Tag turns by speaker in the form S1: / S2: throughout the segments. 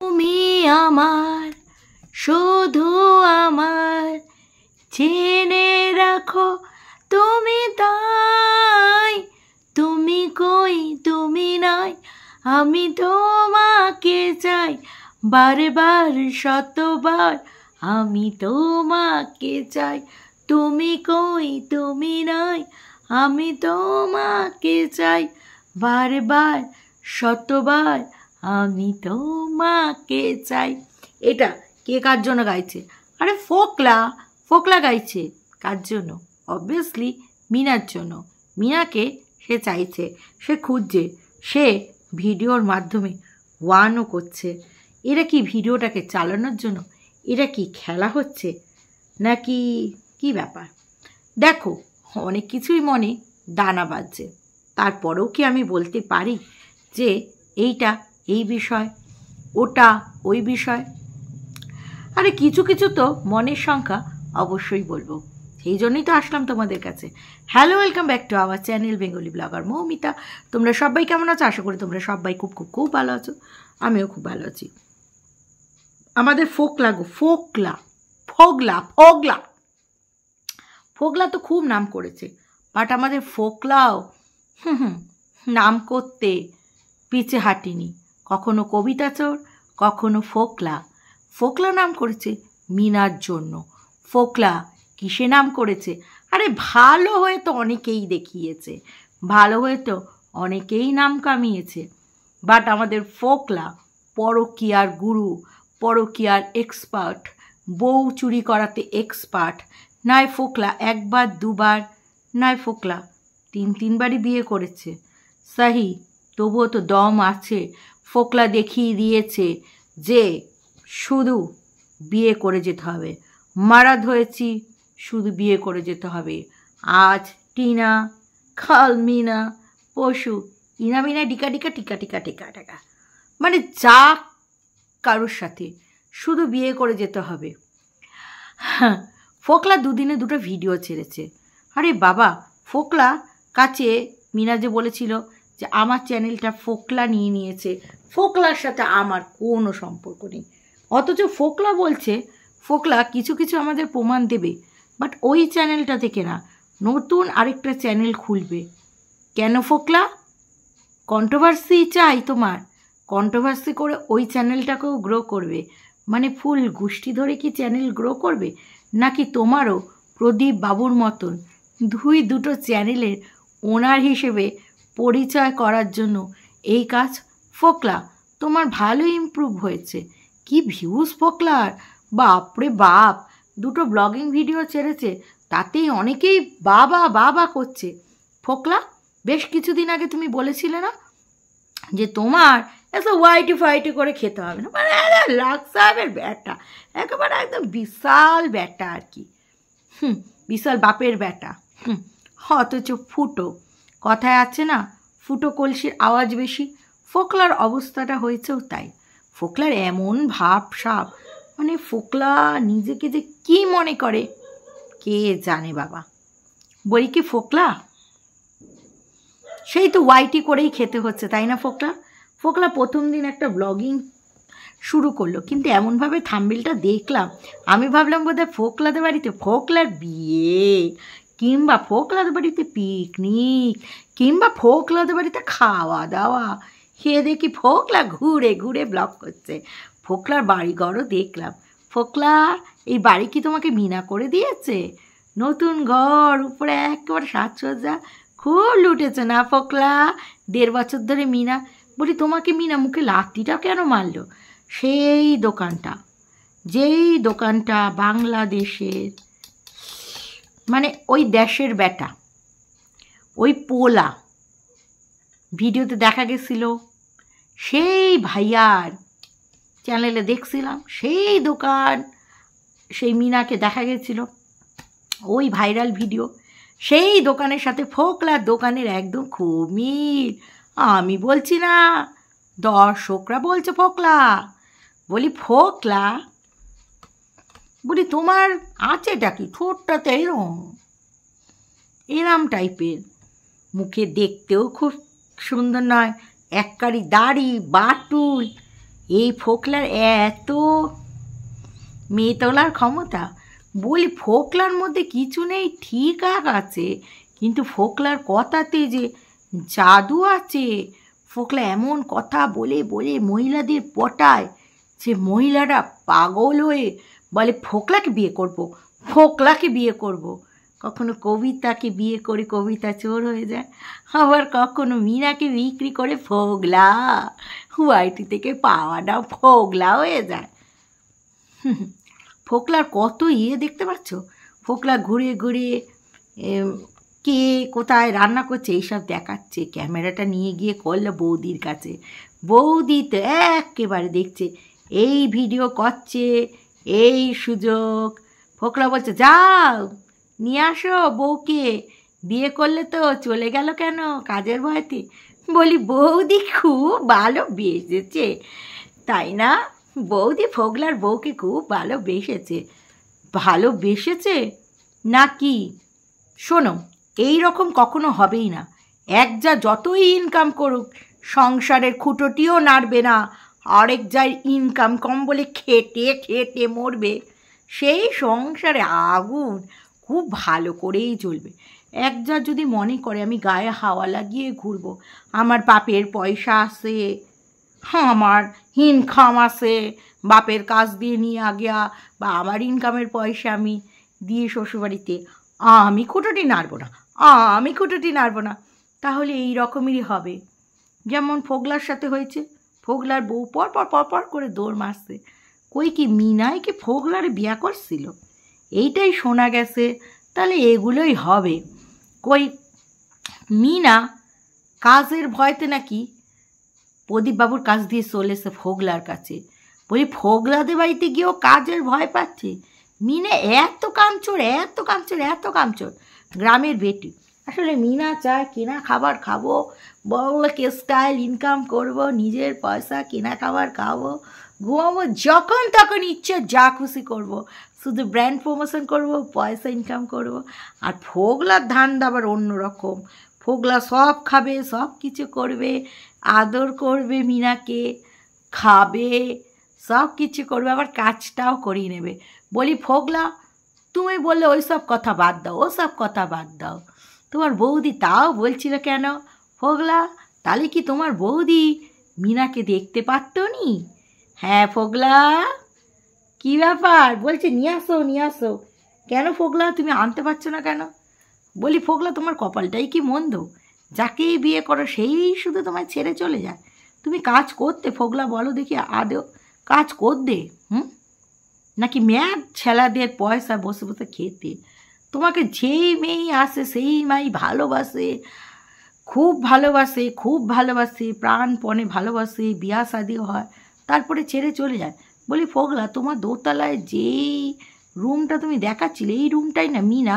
S1: তুমি আমার শুধু আমার জেনে রাখো তুমি তাই, তুমি কই তুমি নাই, আমি তোমাকে চাই বারবার শতবার, আমি তোমাকে চাই। তুমি কই তুমি নাই, আমি তোমাকে চাই বারবার শতবার, আমি তোমাকে চাই। এটা কে কার জন্য গাইছে? আরে ফোকলা, ফোকলা গাইছে। কার জন্য? অবভিয়াসলি মিনার জন্য। মিনাকে সে চাইছে, সে খুঁজছে, সে ভিডিওর মাধ্যমে ওয়ানও করছে। এরা কি ভিডিওটাকে চালানোর জন্য? এরা কি খেলা হচ্ছে নাকি কি ব্যাপার? দেখো, অনেক কিছুই মনে দানা বাজছে, তারপরেও কি আমি বলতে পারি যে এইটা এই বিষয়, ওটা ওই বিষয়? আরে কিছু কিছু তো মনের সংখ্যা অবশ্যই বলবো, সেই জন্যই তো আসলাম তোমাদের কাছে। Hello, welcome back to our channel Bengali blogger Moumita. তোমরা সবাই কেমন আছো? আশা করি তোমরা সবাই খুব খুব খুব ভালো আছো। আমিও খুব ভালো আছি। আমাদের ফোকলা গো, ফোকলা, ফোগলা, ফোগলা, ফোগলা তো খুব নাম করেছে, বাট আমাদের ফোকলাও নাম করতে পিছে হাঁটিনি। কখনো কবিতা চোর, কখনো ফোকলা। ফোকলা নাম করেছে মিনার জন্য। ফোকলা কিসে নাম করেছে? আরে ভালো হয়ে তো অনেকেই দেখিয়েছে, ভালো হয়ে তো অনেকেই নাম কামিয়েছে, বাট আমাদের ফোকলা পরকীয়ার গুরু, পরকীয়ার এক্সপার্ট, বউ চুরি করাতে এক্সপার্ট। নয় ফোকলা একবার দুবার, নয় ফোকলা তিন তিনবারই বিয়ে করেছে। সাহি, তবুও তো দম আছে। ফোকলা দেখিয়ে দিয়েছে যে শুধু বিয়ে করে যেতে হবে। মারাদ হয়েছি, শুধু বিয়ে করে যেতে হবে। আজ টিনা, কাল মিনা, পশু ইনা মিনা ডিকা ডিকা টিকা টিকা টিকা টাকা, মানে যা কারোর সাথে শুধু বিয়ে করে যেতে হবে। হ্যাঁ, ফোকলা দুদিনে দুটো ভিডিও ছেড়েছে। আরে বাবা, ফোকলা কাছে মিনা যে বলেছিল যে আমার চ্যানেলটা ফোকলা নিয়ে নিয়েছে, ফোকলার সাথে আমার কোনো সম্পর্ক নেই। অথচ ফোকলা বলছে ফোকলা কিছু কিছু আমাদের প্রমাণ দেবে, বাট ওই চ্যানেলটা থেকে না, নতুন আরেকটা চ্যানেল খুলবে। কেন ফোকলা? কন্ট্রোভার্সি চাই তোমার? কন্ট্রোভার্সি করে ওই চ্যানেলটাকেও গ্রো করবে? মানে ফুল গোষ্ঠী ধরে কি চ্যানেল গ্রো করবে? নাকি তোমারও প্রদীপ বাবুর মতন দুটো চ্যানেলের ওনার হিসেবে পরিচয় করার জন্য এই কাজ? ফোকলা তোমার ভালো ইমপ্রুভ হয়েছে, কি ভিউজ ফোকলার, বাপরে বাপ। দুটো ব্লগিং ভিডিও ছেড়েছে, তাতেই অনেকেই বাবা বাবা করছে। ফোকলা বেশ কিছুদিন আগে তুমি বলেছিলে না যে তোমার এত হোয়াইটি ফাইটি করে খেতে হবে না, মানে লাখ সাহেবের ব্যাটা, একেবারে একদম বিশাল ব্যাটা আর কি, বিশাল বাপের ব্যাটা। অথচ ফুটো, কথায় আছে না, ফুটো কলসির আওয়াজ বেশি। ফোকলার অবস্থাটা হয়েছেও তাই। ফোকলার এমন ভাব সাপ, মানে ফোকলা নিজেকে যে কি মনে করে কে জানে বাবা। বলি কি ফোকলা, সেই তো ওয়াইটি করেই খেতে হচ্ছে, তাই না ফোকলা? ফোকলা প্রথম দিন একটা ব্লগিং শুরু করলো, কিন্তু এমনভাবে থাম্বনেলটা দেখলাম, আমি ভাবলাম বোধহয় ফোকলাদের বাড়িতে ফোকলার বিয়ে, কিংবা ফোকলাদের বাড়িতে পিকনিক, কিংবা ফোকলাদের বাড়িতে খাওয়া দাওয়া। খেয়ে দেখি ফোকলা ঘুরে ঘুরে ব্লগ করছে। ফোকলার বাড়িঘরও দেখলাম। ফোকলা, এই বাড়ি কি তোমাকে মিনা করে দিয়েছে? নতুন ঘর, উপরে একেবারে সাজসজ্জা, খুব লুটেছে না ফোকলা? 1.5 বছর ধরে মিনা, বলি তোমাকে মিনা মুখে লাত্তিটা কেন মারলো? সেই দোকানটা, যেই দোকানটা বাংলাদেশের, মানে ওই দেশের বেটা, ওই পোলা ভিডিওতে দেখা গেছিল, সেই ভাইয়ার চ্যানেলে দেখছিলাম, সেই দোকান, সেই মিনাকে দেখা গেছিল, ওই ভাইরাল ভিডিও, সেই দোকানের সাথে ফোকলার দোকানের একদম খুব মিল। আমি বলছি না, দর্শকরা বলছে ফোকলা। বলি ফোকলা, বলি তোমার আছেটা কি? ঠোঁটটাতে এরম টাইপের, মুখে দেখতেও খুব সুন্দর নয়, এককারি দাড়ি বাটুল, এই ফোকলার এত মেয়ে তোলার ক্ষমতা। বলি ফোকলার মধ্যে কিছু নেই, ঠিক আছে, কিন্তু ফোকলার কথাতে যে জাদু আছে। ফোকলা এমন কথা বলে বলে মহিলাদের পটায় যে মহিলারা পাগল হয়ে বলে ফোকলাকে বিয়ে করব, ফোকলাকে বিয়ে করব। কখনো কবিতাকে বিয়ে করে কবিতা চোর হয়ে যায়, আবার কখনো মীনাকে বিক্রি করে ফোগলা, ওয়াইটি থেকে পাওয়াটা ফোগলা হয়ে যায়। ফোকলার কত দেখতে পাচ্ছ। ফোকলা ঘুরে ঘুরে কে কোথায় রান্না করছে এইসব দেখাচ্ছে। ক্যামেরাটা নিয়ে গিয়ে করলো বৌদির কাছে। বৌদি তো একেবারে দেখছে এই ভিডিও করছে, এই সুযোগ। ফোকলা বলছে যাও নিয়ে আসো বউকে, বিয়ে করলে তো চলে গেল কেন কাজের ভয়তে। বলি বৌদি খুব ভালোবেসেছে, তাই না? বৌদি ফোগলার বউকে খুব ভালোবেসেছে নাকি? শোনো, এই রকম কখনো হবেই না। এক যা যতই ইনকাম করুক সংসারের খুঁটোটিও নাড়বে না, আরেক যার ইনকাম কম বলে খেটে খেটে মরবে। সেই সংসারে আগুন খুব ভালো করেই চলবে। এক যা যদি মনে করে আমি গায়ে হাওয়া লাগিয়ে ঘুরবো, আমার বাপের পয়সা আছে, আমার ইনকাম আছে, বাপের কাজ দিয়ে নিয়ে আগিয়া বা আমার ইনকামের পয়সা আমি দিয়ে শ্বশুরবাড়িতে আমি খুঁটোটি নাড়ব না, তাহলে এই রকমেরই হবে। যেমন ফোগলার সাথে হয়েছে। ফোগলার বউ পর করে দৌড় মারছে। কই কি মিনাই কি ফোগলারে বিয়া করছিল? এইটাই শোনা গেছে, তাহলে এগুলোই হবে। কই মিনা কাজের ভয়তে নাকি প্রদীপবাবুর কাছ দিয়ে চলেছে ফোগলার কাছে। বলি ফোগলাদের বাড়িতে গিয়েও কাজের ভয় পাচ্ছে। মিনা এত কামচোর গ্রামের বেটি। আসলে মিনা চায় কেনা খাবার খাবো, বড়লোকে স্টাইল ইনকাম করব, নিজের পয়সা কেনা খাবার খাবো, ঘুমাবো, যখন তখন ইচ্ছে যা খুশি করব, শুধু ব্র্যান্ড প্রমোশন করব, পয়সা ইনকাম করব। আর ফোগলার ধান্দা আবার অন্যরকম। ফোগলা সব খাবে, সব কিছু করবে, আদর করবে, মিনাকে খাবে, সব কিছু করবে, আবার কাজটাও করিয়ে নেবে। বলি ফোগলা তুমি বললে ওই সব কথা বাদ দাও, ওসব কথা বাদ দাও। তোমার বৌদি তাও বলছিল কেন? ফোগলা তাহলে কি তোমার বৌদি মিনাকে দেখতে পারত নি? হ্যাঁ ফোগলা কী ব্যাপার? বলছে নিয়ে আসো। কেন ফোগলা তুমি আনতে পারছো না কেন? বলি ফোগলা তোমার কপালটাই কি মন্দ, যাকেই বিয়ে করো সেই শুধু তোমায় ছেড়ে চলে যায়। তুমি কাজ করতে ফোগলা বলো দেখি, আদৌ কাজ করতে নাকি ম্যাদ ছেলাদের পয়সা বসে বসে খেতে? তোমাকে যেই মেয়ে আসে সেই মাই খুব ভালোবাসে, প্রাণপণে ভালোবাসে, বিয়া শাদি হয়, তারপরে ছেড়ে চলে যায়। বলি ফোগলা তোমার দোতলায় যেই রুমটা তুমি দেখাচ্ছিলে এই রুমটাই না মিনা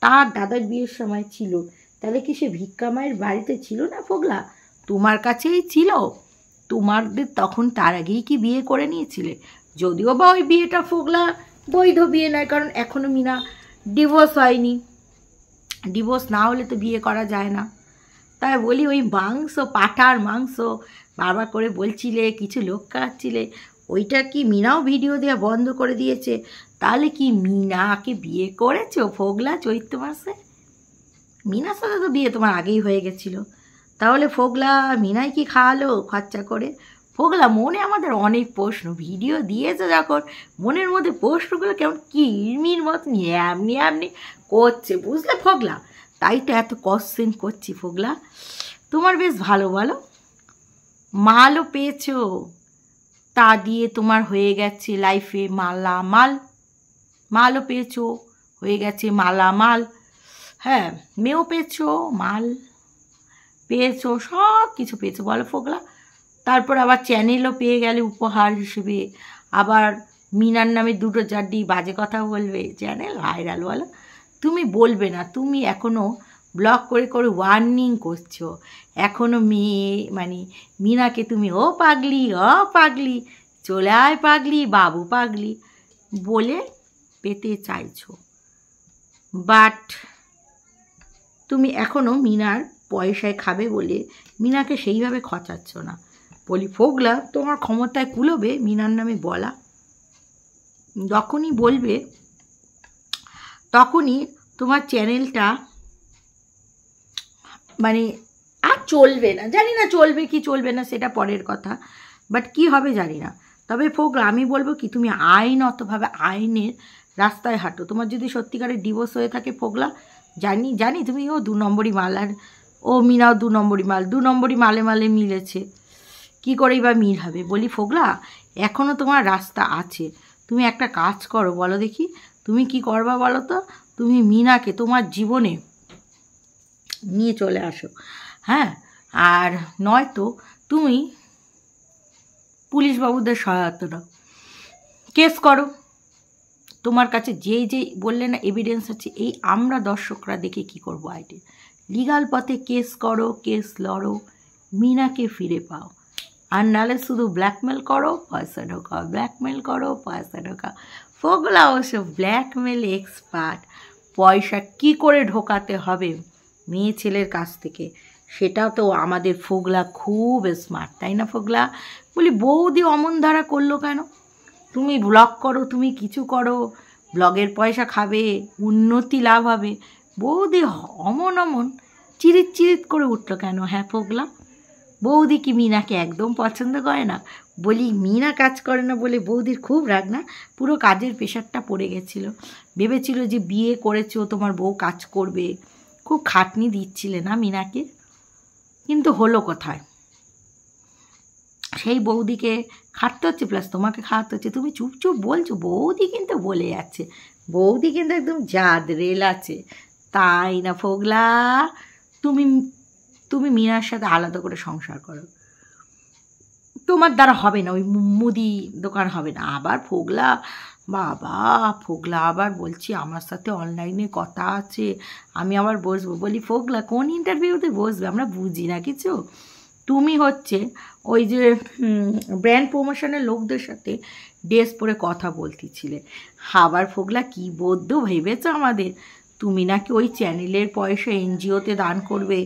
S1: তার দাদার বিয়ের সময় ছিল। তাহলে কি সে ভিক্ষা মায়ের বাড়িতে ছিল না ফোগলা? তোমার কাছেই ছিল। তোমাদের তখন তার আগেই কি বিয়ে করে নিয়েছিলে? যদিও বা ওই বিয়েটা ফোগলা বৈধ বিয়ে নয়, কারণ এখনও মিনা ডিভোর্স হয়নি। ডিভোর্স না হলে তো বিয়ে করা যায় না। তাই বলি ওই পাঁঠার মাংস বারবার করে বলছিলে, কিছু লোক খাচ্ছিলে, ওইটা কি মিনাও ভিডিও দেওয়া বন্ধ করে দিয়েছে? তাহলে কি মিনাকে বিয়ে করেছো ফোগলা চৈত্র মাসে? মিনার সাথে তো বিয়ে তোমার আগেই হয়ে গেছিলো। তাহলে ফোগলা মিনাই কি খাওয়ালো খরচা করে? ফোগলা মনে আমাদের অনেক প্রশ্ন, ভিডিও দিয়েছে যখন মনের মধ্যে প্রশ্নগুলো কেমন কিরমির মতন এমনি করছে, বুঝলে ফোগলা? তাই তো এত কোশ্চেন করছি ফোগলা। তোমার বেশ ভালো মালও পেয়েছো, তা দিয়ে তোমার হয়ে গেছে লাইফে মালও পেয়েছো, হয়ে গেছে মালামাল। হ্যাঁ মেয়েও পেয়েছো, মাল পেয়েছো, সব কিছু পেয়েছো বলো ফোগলা। তারপর আবার চ্যানেলও পেয়ে গেলে উপহার হিসেবে। আবার মিনার নামে 2-4টি বাজে কথা বলবে, চ্যানেল ভাইরাল বলো। তুমি বলবে না, তুমি এখনও ব্লগ করে ওয়ার্নিং করছো। এখনও মিনাকে তুমি ও পাগলি চলে আয় পাগলি, বাবু পাগলি বলে পেতে চাইছো। বাট তুমি এখনও মিনার পয়সায় খাবে বলে মিনাকে সেইভাবে খচাচ্ছ না। বলি ফোগলা তোমার ক্ষমতায় কুলোবে মিনার নামে বলা? যখনই বলবে তখনই তোমার চ্যানেলটা মানে আর চলবে না। জানি না চলবে কি চলবে না, সেটা পরের কথা, বাট কি হবে জানি না। তবে ফোগলা আমি বলবো কি, তুমি আইনতভাবে আইনের রাস্তায় হাঁটো। তোমার যদি সত্যিকারের ডিভোর্স হয়ে থাকে ফোগলা, জানি তুমি 2 নম্বরই মাল, আর মিনাও 2 নম্বরই মাল, 2 নম্বরই মালে মালে মিলেছে, কি করেই বা মিল হবে। বলি ফোগলা এখনও তোমার রাস্তা আছে। তুমি একটা কাজ করো, বলো দেখি তুমি কি করবা বলো তো। তুমি মিনাকে তোমার জীবনে নিয়ে চলে আসো, হ্যাঁ, আর নয়তো তুমি পুলিশ বাবুদের সহায়তা নাও, কেস করো। তোমার কাছে যেই বললে না এভিডেন্স আছে, এই আমরা দর্শকরা দেখে কি করব আইডি লিগাল পথে কেস করো, কেস লড়ো, মিনাকে ফিরে পাও। আর নাহলে শুধু ব্ল্যাকমেল করো, পয়সা ঢোকাও, ব্ল্যাকমেল করো, পয়সা ঢোকাও। ফোগলা অবশ্য ব্ল্যাকমেল এক্সপার্ট, পয়সা কি করে ঢোকাতে হবে মেয়ে ছেলের কাছ থেকে, সেটাও তো আমাদের ফোগলা খুব স্মার্ট, তাই না ফোগলা? বলি বৌদি অমন ধারা করলো কেন? তুমি ব্লগ করো, তুমি কিছু করো, ব্লগের পয়সা খাবে, উন্নতি লাভ হবে, বৌদি অমন চিরিত করে উঠলো কেন? হ্যাঁ ফোগলা, বৌদি কি মিনাকে একদম পছন্দ করে না? বলি মিনা কাজ করে না বলে বৌদির খুব রাগ না? পুরো কাজের প্রেশারটা পড়ে গেছিলো, ভেবেছিল যে বিয়ে করেছো তোমার বউ কাজ করবে, খুব খাটনি দিচ্ছিলে না মিনাকে, কিন্তু হলো কোথায়? সেই বৌদিকে খাটতে হচ্ছে, প্লাস তোমাকে খাওয়াতে হচ্ছে। তুমি চুপ বলছো, বৌদি কিন্তু বলে যাচ্ছে, বৌদি কিন্তু একদম জাদ রেল আছে, তাই না ফোগলা? তুমি মিনার সাথে আলাদা করে সংসার করো, তোমার দ্বারা হবে না, ওই মুদি দোকান হবে না। আবার ফোগলা আবার বলছি আমার সাথে অনলাইনে কথা আছে, আমি আবার বসবো। বলি ফোগলা কোন ইন্টারভিউতে বসবে, আমরা বুঝি না কিছু। তুমি হচ্ছে ওই যে ব্র্যান্ড প্রমোশনের লোকদের সাথে ড্রেস পরে কথা বলতেছিলে। আবার ফোগলা কী বদ্ধ ভেবেছো আমাদের, তুমি নাকি ওই চ্যানেলের পয়সা এনজিওতে দান করবে,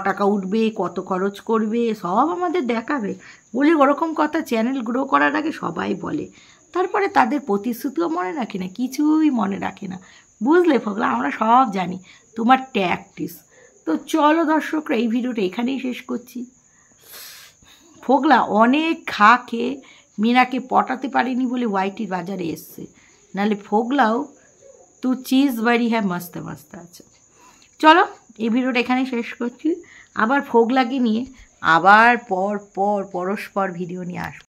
S1: টাকা উঠবে, কত খরচ করবে, সব আমাদের দেখাবে। বলি ওরকম কথা চ্যানেল গ্রো করার আগে সবাই বলে, তারপরে তাদের প্রতিশ্রুতিও মনে রাখে না, কিছুই মনে রাখে না। বুঝলে ফোগলা, আমরা সব জানি তোমার ট্যাকটিস। তো চলো দর্শকরা, এই ভিডিওটা এখানেই শেষ করছি। ফোগলা অনেক খেয়ে মিনাকে পটাতে পারেনি বলে ওয়াইটির বাজারে এসছে, নাহলে ফোগলাও তো চিজ বাড়ি হ্যাঁ মস্ত আছে। চলো এই ভিডিওটা এখানেই শেষ করছি, আবার ফোগলাকে নিয়ে আবার পরস্পর ভিডিও নিয়ে আসবো।